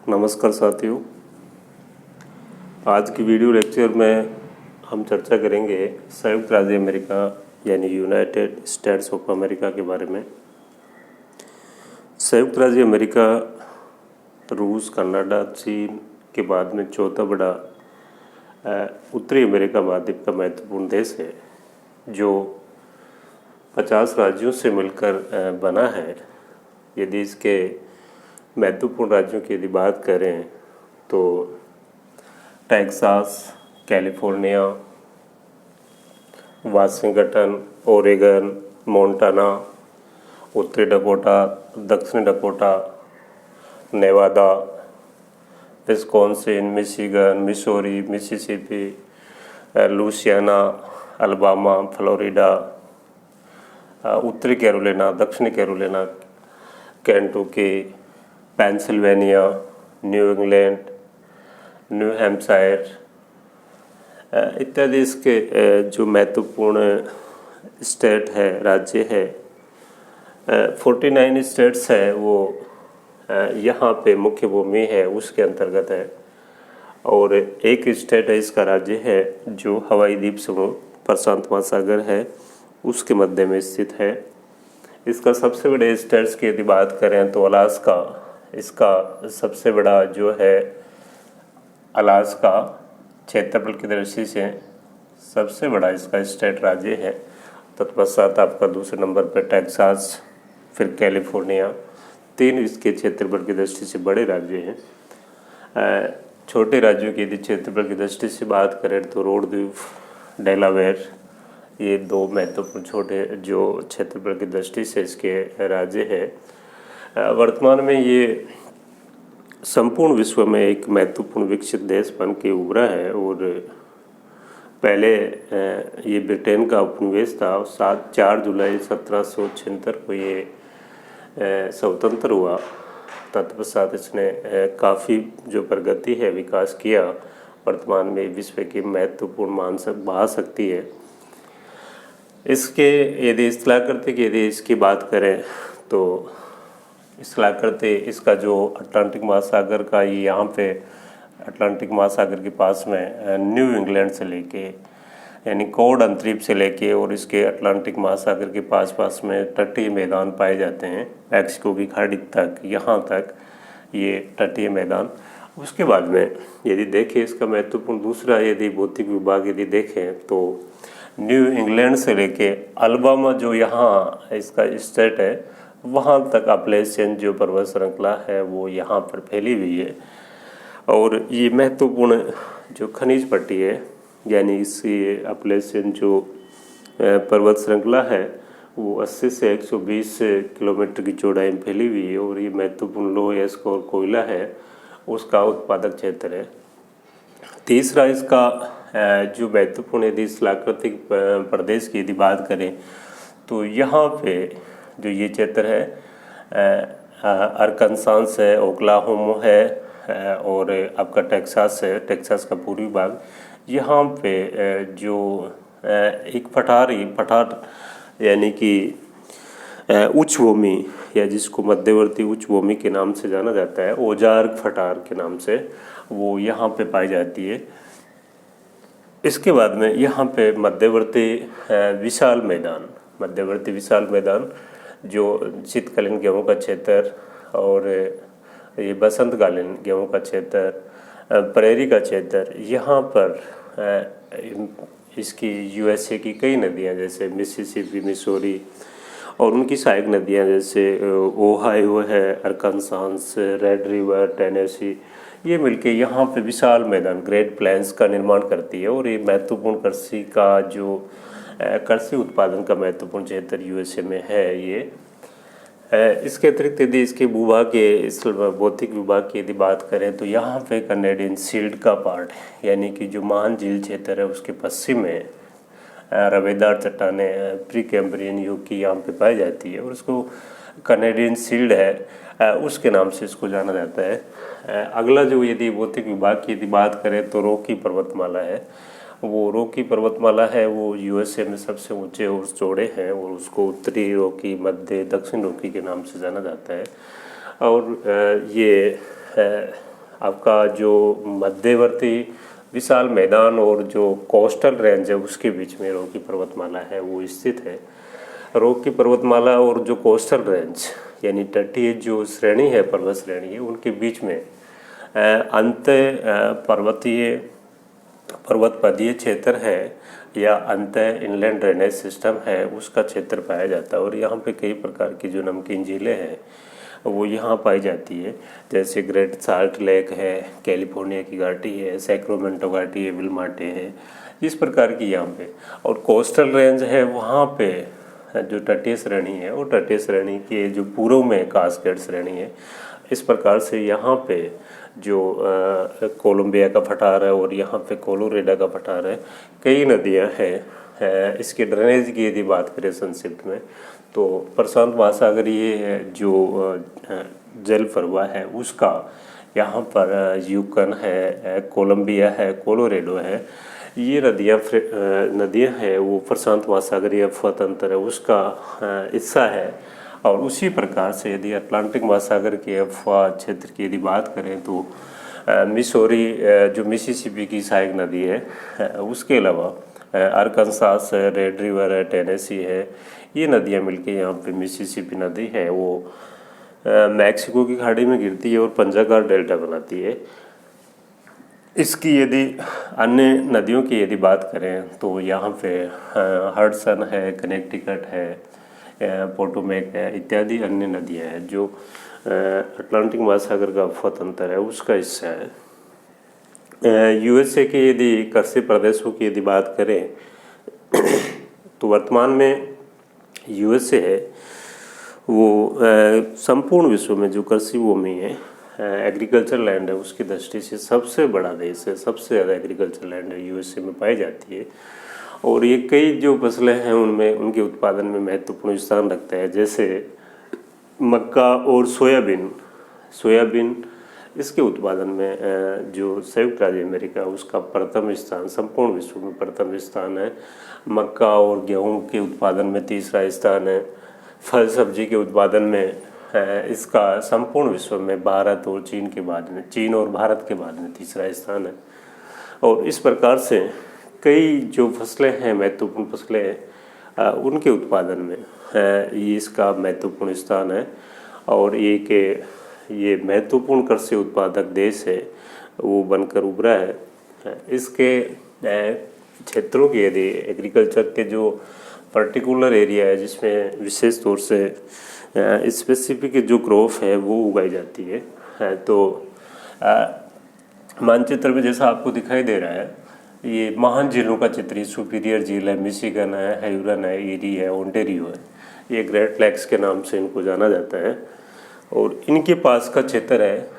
नमस्कार साथियों। आज की वीडियो लेक्चर में हम चर्चा करेंगे संयुक्त राज्य अमेरिका यानी यूनाइटेड स्टेट्स ऑफ अमेरिका के बारे में। संयुक्त राज्य अमेरिका रूस, कनाडा, चीन के बाद में चौथा बड़ा उत्तरी अमेरिका महाद्वीप का महत्वपूर्ण देश है, जो 50 राज्यों से मिलकर बना है। यदि इसके महत्वपूर्ण राज्यों की यदि बात करें तो Texas, California, Washington, Oregon, Montana, उत्तरी डकोटा, दक्षिणी Dakota, Nevada, Wisconsin, Michigan, Missouri, Mississippi, Louisiana, Alabama, Florida, उत्तरी कैरोलिना, दक्षिणी Carolina, Kentucky, Pennsylvania, New England, New Hampshire इत्यादि इसके जो महत्वपूर्ण स्टेट है, राज्य है। 49 स्टेट्स है वो यहाँ पे मुख्य भूमि है उसके अंतर्गत है, और एक स्टेट है, इसका राज्य है जो हवाई द्वीप समूह प्रशांत महासागर है उसके मध्य में स्थित है। इसका सबसे बड़े स्टेट्स की यदि बात करें तो अलास्का, इसका सबसे बड़ा जो है अलास्का क्षेत्रफल की दृष्टि से सबसे बड़ा इसका स्टेट राज्य है। तत्पश्चात आपका दूसरे नंबर पर टेक्सास, फिर कैलिफोर्निया, तीन इसके क्षेत्रफल की दृष्टि से बड़े राज्य हैं। छोटे राज्यों की यदि क्षेत्रफल की दृष्टि से बात करें तो रोड द्वीप, डेलावेयर, ये दो महत्वपूर्ण छोटे जो क्षेत्रफल की दृष्टि से इसके राज्य हैं। वर्तमान में ये संपूर्ण विश्व में एक महत्वपूर्ण विकसित देश बन के उभरा है, और पहले ये ब्रिटेन का उपनिवेश था। 4 जुलाई 1776 को ये स्वतंत्र हुआ। तत्पश्चात इसने काफ़ी जो प्रगति है, विकास किया। वर्तमान में विश्व की महत्वपूर्ण महाशक्ति है। इसके यदि स्थलाकृति की यदि इसकी बात करें तो स्थलाकृति इसका जो अटलांटिक महासागर का, ये यहाँ पे अटलांटिक महासागर के पास में न्यू इंग्लैंड से लेके यानी कोड अंतरीप से लेके और इसके अटलांटिक महासागर के पास में तटीय मैदान पाए जाते हैं। मैक्सिको की खाड़ी तक, यहाँ तक ये तटीय मैदान। उसके बाद में यदि देखें इसका महत्वपूर्ण दूसरा यदि भौतिक विभाग यदि देखें तो न्यू इंग्लैंड से लेके अलाबामा जो यहाँ इसका स्टेट है, वहाँ तक अपलेशियन जो पर्वत श्रृंखला है वो यहाँ पर फैली हुई है। और ये महत्वपूर्ण जो खनिज पट्टी है, यानी इसी अपलेशियन जो पर्वत श्रृंखला है वो 80 से 120 किलोमीटर की चौड़ाई में फैली हुई है, और ये महत्वपूर्ण लोह अयस्क और कोयला है उसका उत्पादक क्षेत्र है। तीसरा इसका जो महत्वपूर्ण यदि स्थलाकृतिक प्रदेश की यदि बात करें तो यहाँ पे जो ये क्षेत्र है अरकानसास है, ओक्लाहोमा है, और आपका टेक्सास है, टेक्सास का पूर्वी भाग। यहाँ पे जो एक पठार यानी कि उच्च भूमि या जिसको मध्यवर्ती उच्च भूमि के नाम से जाना जाता है, ओजार्क पठार के नाम से, वो यहाँ पे पाई जाती है। इसके बाद में यहाँ पे मध्यवर्ती विशाल मैदान जो शीतकालीन गेहूँ का क्षेत्र और ये बसंतकालीन गेहूँ का क्षेत्र, प्रेरी का क्षेत्र, यहाँ पर इसकी यूएसए की कई नदियाँ जैसे मिसिसिपी, मिसौरी और उनकी सहायक नदियाँ जैसे ओहायो है, अरकानसास, रेड रिवर, टेनेसी, ये मिलके यहाँ पे विशाल मैदान ग्रेट प्लेन्स का निर्माण करती है। और ये महत्वपूर्ण कृषि उत्पादन का महत्वपूर्ण क्षेत्र यूएसए में है ये। इसके अतिरिक्त यदि इसके भूभाग के इस भौतिक विभाग की यदि बात करें तो यहाँ पे कैनेडियन शील्ड का पार्ट है, यानी कि जो महान झील क्षेत्र है उसके पश्चिम में रवेदार चट्टानें प्री कैम्ब्रियन युग की यहाँ पे पाई जाती है, और उसको कैनेडियन शील्ड है उसके नाम से इसको जाना जाता है। अगला जो यदि भौतिक विभाग की यदि बात करें तो रॉकी पर्वतमाला है। वो रॉकी पर्वतमाला है वो यूएसए में सबसे ऊंचे और चौड़े हैं, और उसको उत्तरी रॉकी, मध्य, दक्षिण रॉकी के नाम से जाना जाता है। और ये आपका जो मध्यवर्ती विशाल मैदान और जो कोस्टल रेंज है उसके बीच में रॉकी पर्वतमाला है वो स्थित है। रॉकी पर्वतमाला और जो कोस्टल रेंज यानी तटीय जो श्रेणी है, पर्वत श्रेणी है, उनके बीच में अंत पर्वतीय पर्वत पदीय क्षेत्र है या अंत इनलैंड ड्रेनेज सिस्टम है, उसका क्षेत्र पाया जाता है। और यहाँ पे कई प्रकार की जो नमकीन झीलें हैं वो यहाँ पाई जाती है, जैसे ग्रेट साल्ट लेक है, कैलिफोर्निया की घाटी है, सैक्रामेंटो घाटी है, विलमाटे है, इस प्रकार की यहाँ पे। और कोस्टल रेंज है, वहाँ पे जो तटीय श्रेणी है वो तटीय श्रेणी के जो पूर्व में कास्केड श्रेणी है। इस प्रकार से यहाँ पे जो कोलंबिया का पठार है और यहाँ पे कोलोरेडो का पठार है, कई नदियाँ हैं। इसके ड्रेनेज की यदि बात करें संक्षिप्त में, तो प्रशांत महासागर ये जो जल प्रवाह है उसका यहाँ पर यूकन है, कोलंबिया है, कोलोरेडो है, ये नदियाँ हैं वो प्रशांत महासागरीय अफवाह है उसका हिस्सा है। और उसी प्रकार से यदि अटलांटिक महासागर के अफवाह क्षेत्र की यदि बात करें तो मिसौरी जो मिसिसिपी की सहायक नदी है, उसके अलावा अरकानसास है, रेड रिवर है, टेनेसी है, ये नदियाँ मिलके यहाँ पे मिसिसिपी नदी है वो मैक्सिको की खाड़ी में गिरती है और पंजाकार डेल्टा बनाती है। इसकी यदि अन्य नदियों की यदि बात करें तो यहाँ पे हडसन है, कनेक्टिकट है, पोटोमेक है, इत्यादि अन्य नदियाँ हैं जो अटलांटिक महासागर का अफवाह है उसका हिस्सा है। यूएसए के यदि कृषि प्रदेशों की यदि बात करें तो वर्तमान में यूएसए है वो संपूर्ण विश्व में जो कृषि भूमि है, एग्रीकल्चर लैंड है, उसकी दृष्टि से सबसे बड़ा देश है, सबसे ज़्यादा एग्रीकल्चर लैंड है यूएसए में पाई जाती है। और ये कई जो फसलें हैं उनमें उनके उत्पादन में महत्वपूर्ण स्थान रखता है, जैसे मक्का और सोयाबीन इसके उत्पादन में जो संयुक्त राज्य अमेरिका उसका प्रथम स्थान, संपूर्ण विश्व में प्रथम स्थान है। मक्का और गेहूं के उत्पादन में तीसरा स्थान है। फल सब्जी के उत्पादन में इसका संपूर्ण विश्व में भारत और चीन और भारत के बाद में तीसरा स्थान है। और इस प्रकार से कई जो फसलें हैं, महत्वपूर्ण फसलें हैं, उनके उत्पादन में ये इसका महत्वपूर्ण स्थान है। और ये महत्वपूर्ण कृषि उत्पादक देश है वो बनकर उभरा है। इसके क्षेत्रों की यदि एग्रीकल्चर के जो पर्टिकुलर एरिया है जिसमें विशेष तौर से स्पेसिफिक जो क्रॉप है वो उगाई जाती है, तो मानचित्र में जैसा आपको दिखाई दे रहा है, ये महान झीलों का चित्र, सुपीरियर झील है, मिशिगन है, ह्यूरन है, ईरी है, ओंटारियो है, ये ग्रेट लेक्स के नाम से इनको जाना जाता है। और इनके पास का क्षेत्र है,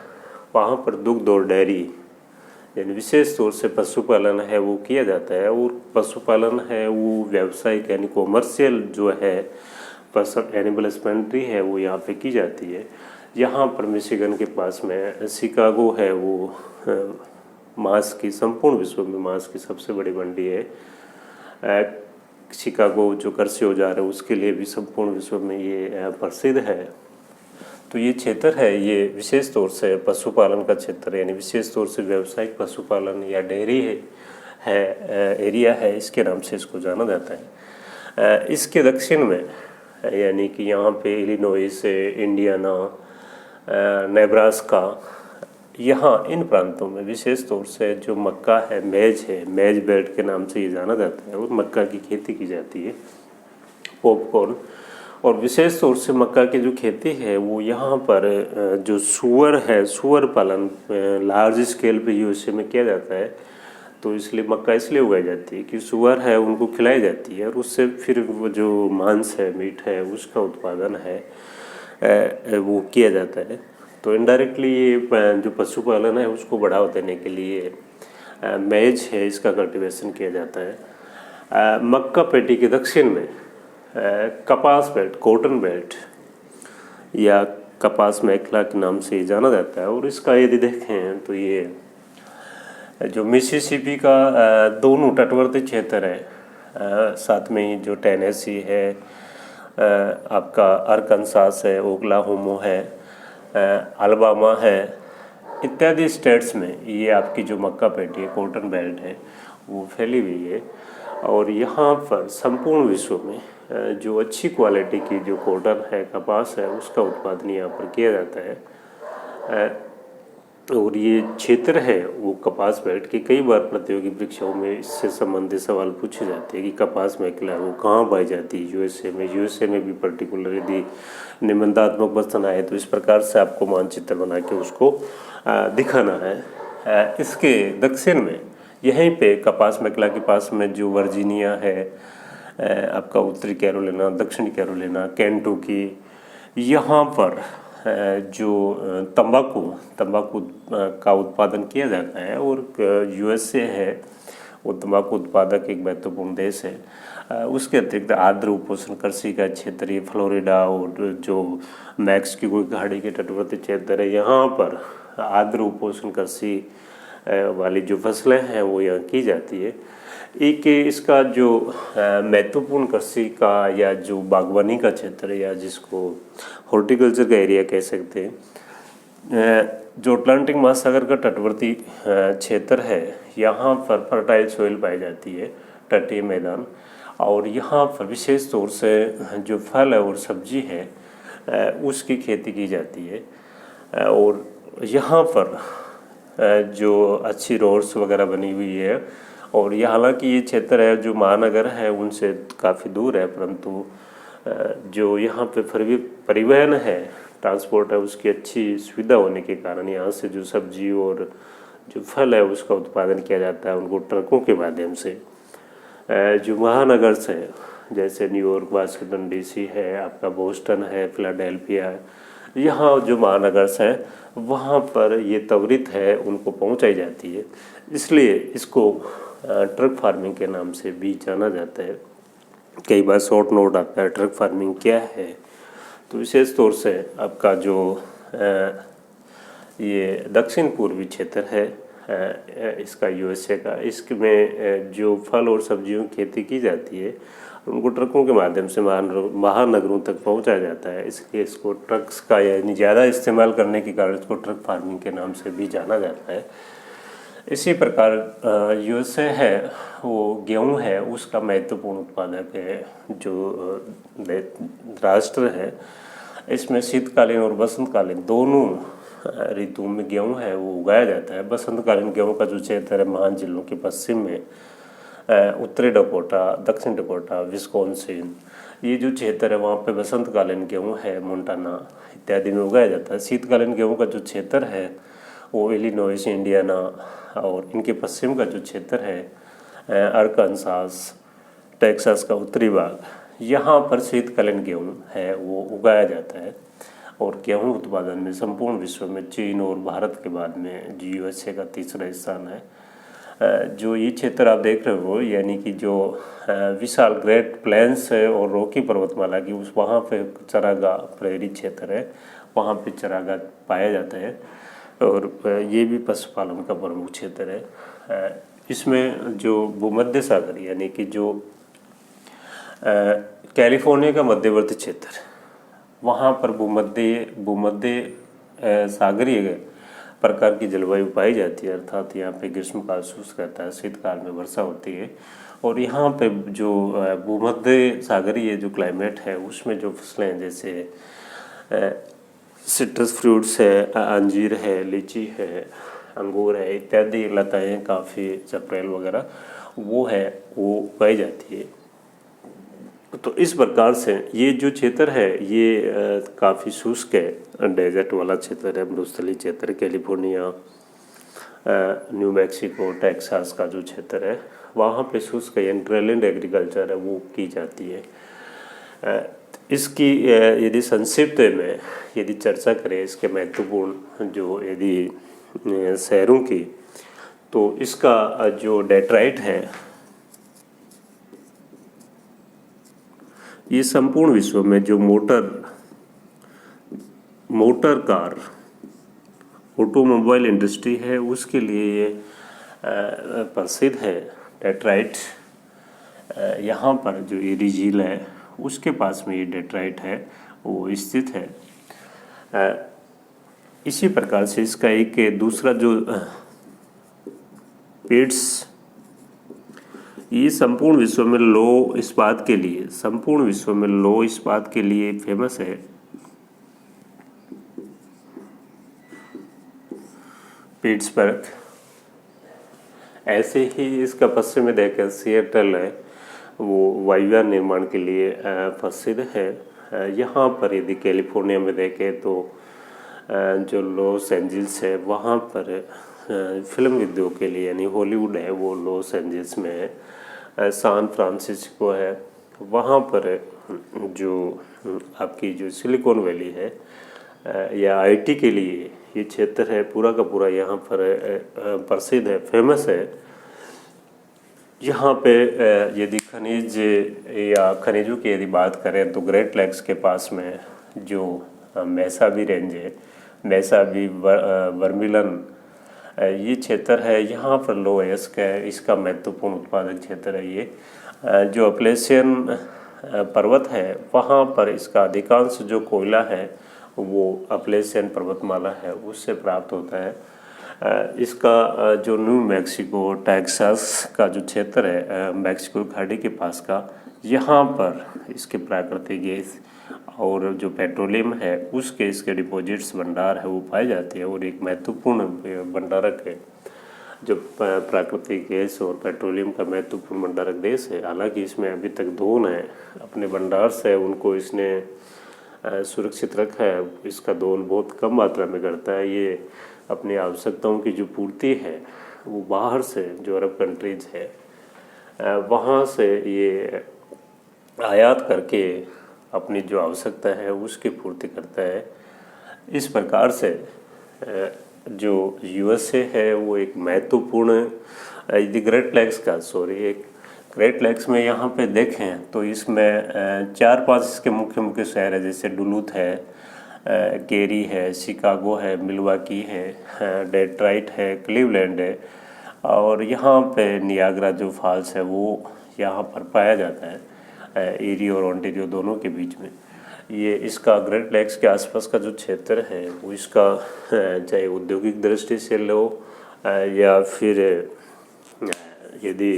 वहाँ पर दुग्ध और डेयरी यानी विशेष तौर से पशुपालन है वो किया जाता है। और पशुपालन है वो व्यावसायिक यानी कॉमर्शियल जो है एनिमल हस्बेंड्री है वो यहाँ पे की जाती है। यहाँ पर मिशिगन के पास में शिकागो है वो मांस की, संपूर्ण विश्व में मांस की सबसे बड़ी मंडी है। शिकागो जो कृषि औजार है उसके लिए भी संपूर्ण विश्व में ये प्रसिद्ध है। तो ये क्षेत्र है ये विशेष तौर से पशुपालन का क्षेत्र यानी विशेष तौर से व्यावसायिक पशुपालन या डेयरी है एरिया है, इसके नाम से इसको जाना जाता है। इसके दक्षिण में यानी कि यहाँ पे इलिनॉइस, इंडियाना, नेब्रास्का, यहाँ इन प्रांतों में विशेष तौर से जो मक्का है, मेज बेल्ट के नाम से ये जाना जाता है और मक्का की खेती की जाती है, पॉपकॉर्न। और विशेष तौर से मक्का की जो खेती है वो यहाँ पर जो सुअर पालन लार्ज स्केल पे यूएसए में किया जाता है। तो इसलिए मक्का इसलिए उगाई जाती है कि सुअर है उनको खिलाई जाती है और उससे फिर वो जो मांस है, मीट है, उसका उत्पादन है वो किया जाता है। तो इनडायरेक्टली ये जो पशुपालन है उसको बढ़ावा देने के लिए मेज है इसका कल्टीवेशन किया जाता है। मक्का पेटी के दक्षिण में कपास बेल्ट, कॉटन बेल्ट या कपास मेखला के नाम से जाना जाता है। और इसका यदि देखें तो ये जो मिसिसिपी का दोनों तटवर्ती क्षेत्र है, साथ में ही जो टेनेसी है, आपका अरकानसास है, ओक्लाहोमा है, अलाबामा है, इत्यादि स्टेट्स में ये आपकी जो मक्का पेटी है, कॉटन बेल्ट है, वो फैली हुई है। और यहाँ पर संपूर्ण विश्व में जो अच्छी क्वालिटी की जो कॉटन है, कपास है, उसका उत्पादन यहाँ पर किया जाता है। और ये क्षेत्र है वो कपास बेल्ट के, कई बार प्रतियोगी परीक्षाओं में इससे संबंधित सवाल पूछे जाते हैं कि कपास मेखला वो कहाँ पाई जाती है। यूएसए में भी पर्टिकुलर यदि निबंधात्मक प्रश्न आए तो इस प्रकार से आपको मानचित्र बना के उसको दिखाना है। इसके दक्षिण में यहीं पे कपास मेखला के पास में जो वर्जीनिया है, आपका उत्तरी कैरोलिना, दक्षिणी कैरोलिना, केंटुकी, यहाँ पर जो तंबाकू का उत्पादन किया जाता है। और यूएसए है वो तंबाकू उत्पादक एक महत्वपूर्ण देश है। उसके अतिरिक्त आर्द्र उपोष्ण कृषि का क्षेत्र, ये फ्लोरिडा और जो मैक्सिको घाटी के तटवर्ती क्षेत्र है, यहाँ पर आर्द्र उपोष्ण कृषि वाली जो फसलें हैं वो यहाँ की जाती है। एक इसका जो महत्वपूर्ण कृषि का या जो बागवानी का क्षेत्र है, या जिसको हॉर्टिकल्चर का एरिया कह सकते हैं, जो अटलांटिक महासागर का तटवर्ती क्षेत्र है, यहाँ पर फर्टाइल सॉइल पाई जाती है, तटीय मैदान। और यहाँ पर विशेष तौर से जो फल है और सब्जी है उसकी खेती की जाती है। और यहाँ पर जो अच्छी रोड्स वगैरह बनी हुई है। और ये हालांकि ये क्षेत्र है जो महानगर है उनसे काफ़ी दूर है, परंतु जो यहाँ पे परिवहन है, ट्रांसपोर्ट है, उसकी अच्छी सुविधा होने के कारण यहाँ से जो सब्जी और जो फल है उसका उत्पादन किया जाता है उनको ट्रकों के माध्यम से। जो महानगर से जैसे न्यूयॉर्क, वाशिंगटन डीसी है, आपका बोस्टन है, फिलाडेल्फिया है, यहाँ जो महानगर है वहाँ पर ये त्वरित है उनको पहुँचाई जाती है, इसलिए इसको ट्रक फार्मिंग के नाम से भी जाना जाता है। कई बार शॉर्ट नोट आता है ट्रक फार्मिंग क्या है, तो विशेष तौर से आपका जो ये दक्षिण पूर्वी क्षेत्र है इसका, यूएसए का, इसमें जो फल और सब्जियों की खेती की जाती है उनको ट्रकों के माध्यम से महानगरों तक पहुंचाया जाता है, इसलिए इसको ट्रक्स का यानी ज़्यादा इस्तेमाल करने के कारण इसको ट्रक फार्मिंग के नाम से भी जाना जाता है। इसी प्रकार यूएसए है वो गेहूं है उसका महत्वपूर्ण उत्पादक है जो राष्ट्र है। इसमें शीतकालीन और बसंतकालीन दोनों ऋतुओं में गेहूं है वो उगाया जाता है। बसंतकालीन गेहूं का जो क्षेत्र है महान जिलों के पश्चिम में, उत्तरी डकोटा, दक्षिण डकोटा, विस्कॉन्सिन, ये जो क्षेत्र है वहाँ पे बसंतकालीन गेहूं है, मोंटाना इत्यादि में उगाया जाता है। शीतकालीन गेहूं का जो क्षेत्र है वो इलिनॉइस, इंडियाना और इनके पश्चिम का जो क्षेत्र है अरकानसास, टेक्सास का उत्तरी भाग, यहाँ पर शीतकालीन गेहूँ है वो उगाया जाता है। और गेहूँ उत्पादन में संपूर्ण विश्व में चीन और भारत के बाद में यूएसए का तीसरा स्थान है। जो ये क्षेत्र आप देख रहे हो यानी कि जो विशाल ग्रेट प्लेन्स है और रॉकी पर्वतमाला की उस वहाँ पे चरागाह प्रेरी क्षेत्र है, वहाँ पे चरागाह पाया जाता है। और ये भी पशुपालन का प्रमुख क्षेत्र है। इसमें जो भूमध्य सागर यानी कि जो कैलिफोर्निया का मध्यवर्ती क्षेत्र, वहाँ पर भूमध्य सागरीय प्रकार की जलवायु पाई जाती है, अर्थात यहाँ पे ग्रीष्मकाल शुष्क रहता है, शीतकाल में वर्षा होती है। और यहाँ पे जो भूमध्य सागरीय जो क्लाइमेट है उसमें जो फसलें हैं जैसे सिट्रस फ्रूट्स है, अंजीर है, लीची है, अंगूर है इत्यादि लताएँ, काफ़ी, चपेल वगैरह वो उगाई जाती है। तो इस प्रकार से ये जो क्षेत्र है ये काफ़ी शुष्क है, डेजर्ट वाला क्षेत्र है, मरुस्थलीय क्षेत्र। कैलिफोर्निया, न्यू मैक्सिको, टेक्सास का जो क्षेत्र है वहाँ पे शुष्क इंटरलैंड एग्रीकल्चर है वो की जाती है। इसकी यदि संक्षिप्त में यदि चर्चा करें इसके महत्वपूर्ण जो यदि शहरों की, तो इसका जो डेट्राइट है ये संपूर्ण विश्व में जो मोटर कार ऑटोमोबाइल इंडस्ट्री है उसके लिए ये प्रसिद्ध है। डेट्राइट यहाँ पर जो एरी झील है उसके पास में ये डेट्राइट है वो स्थित है। इसी प्रकार से इसका एक दूसरा जो पेट्स, ये संपूर्ण विश्व में लो इस्पात के लिए, संपूर्ण विश्व में लो इस्पात के लिए फेमस है। पिट्सबर्ग, ऐसे ही इसका पश्चिम में देखें सिएटल है, वो वायुयान निर्माण के लिए प्रसिद्ध है। यहाँ पर यदि कैलिफोर्निया में देखें तो जो लॉस एंजल्स है वहाँ पर फिल्म उद्योग के लिए यानी हॉलीवुड है वो लॉस एंजल्स में है। सैन फ्रांसिस्को है, वहाँ पर जो आपकी जो सिलिकॉन वैली है या आईटी के लिए ये क्षेत्र है पूरा का पूरा यहाँ पर प्रसिद्ध है, फेमस है। यहाँ पे यदि खनिज या खनिजों की यदि बात करें तो ग्रेट लेक्स के पास में जो मैसाबी रेंज है, मैसाबी वर्मिलन, ये क्षेत्र है, यहाँ पर लो एस्क है, इसका महत्वपूर्ण उत्पादक क्षेत्र है। ये जो अपलेशियन पर्वत है वहाँ पर इसका अधिकांश जो कोयला है वो अपलेशियन पर्वतमाला है उससे प्राप्त होता है। इसका जो न्यू मैक्सिको टेक्सास का जो क्षेत्र है मैक्सिको खाड़ी के पास का, यहाँ पर इसके प्राकृतिक गैस और जो पेट्रोलियम है उसके इसके डिपॉजिट्स भंडार है वो पाए जाते हैं और एक महत्वपूर्ण भंडारक है। जो प्राकृतिक गैस और पेट्रोलियम का महत्वपूर्ण भंडारक देश है। हालांकि इसमें अभी तक दोन है, अपने भंडार से उनको इसने सुरक्षित रखा है। इसका दोल बहुत कम मात्रा में करता है। ये अपनी आवश्यकताओं की जो पूर्ति है वो बाहर से जो अरब कंट्रीज है वहाँ से ये आयात करके अपनी जो आवश्यकता है उसकी पूर्ति करता है। इस प्रकार से जो यूएसए है वो एक महत्वपूर्ण यदि ग्रेट लेक्स में यहाँ पे देखें तो इसमें 4-5 इसके मुख्य शहर है, जैसे डुलूथ है, केरी है, शिकागो है, मिलवाकी है, डेट्रॉइट है, क्लीवलैंड है और यहाँ पे नियाग्रा जो फॉल्स है वो यहाँ पर पाया जाता है, एरी और ओंटारियो दोनों के बीच में। ये इसका ग्रेट लेक्स के आसपास का जो क्षेत्र है वो इसका चाहे औद्योगिक दृष्टि से लो या फिर यदि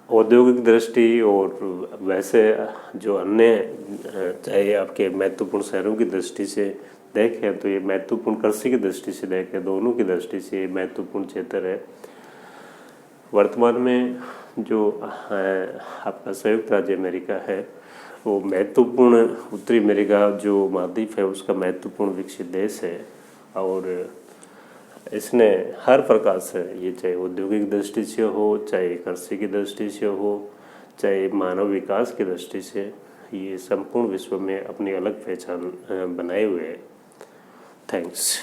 औद्योगिक दृष्टि और वैसे जो अन्य चाहे आपके महत्वपूर्ण शहरों की दृष्टि से देखें तो ये महत्वपूर्ण कृषि की दृष्टि से देखें, दोनों की दृष्टि से ये महत्वपूर्ण क्षेत्र है। वर्तमान में जो आपका संयुक्त राज्य अमेरिका है वो महत्वपूर्ण उत्तरी अमेरिका जो महाद्वीप है उसका महत्वपूर्ण विकसित देश है और इसने हर प्रकार से, ये चाहे औद्योगिक दृष्टि से हो, चाहे कृषि की दृष्टि से हो, चाहे मानव विकास की दृष्टि से, ये संपूर्ण विश्व में अपनी अलग पहचान बनाए हुए है। थैंक्स।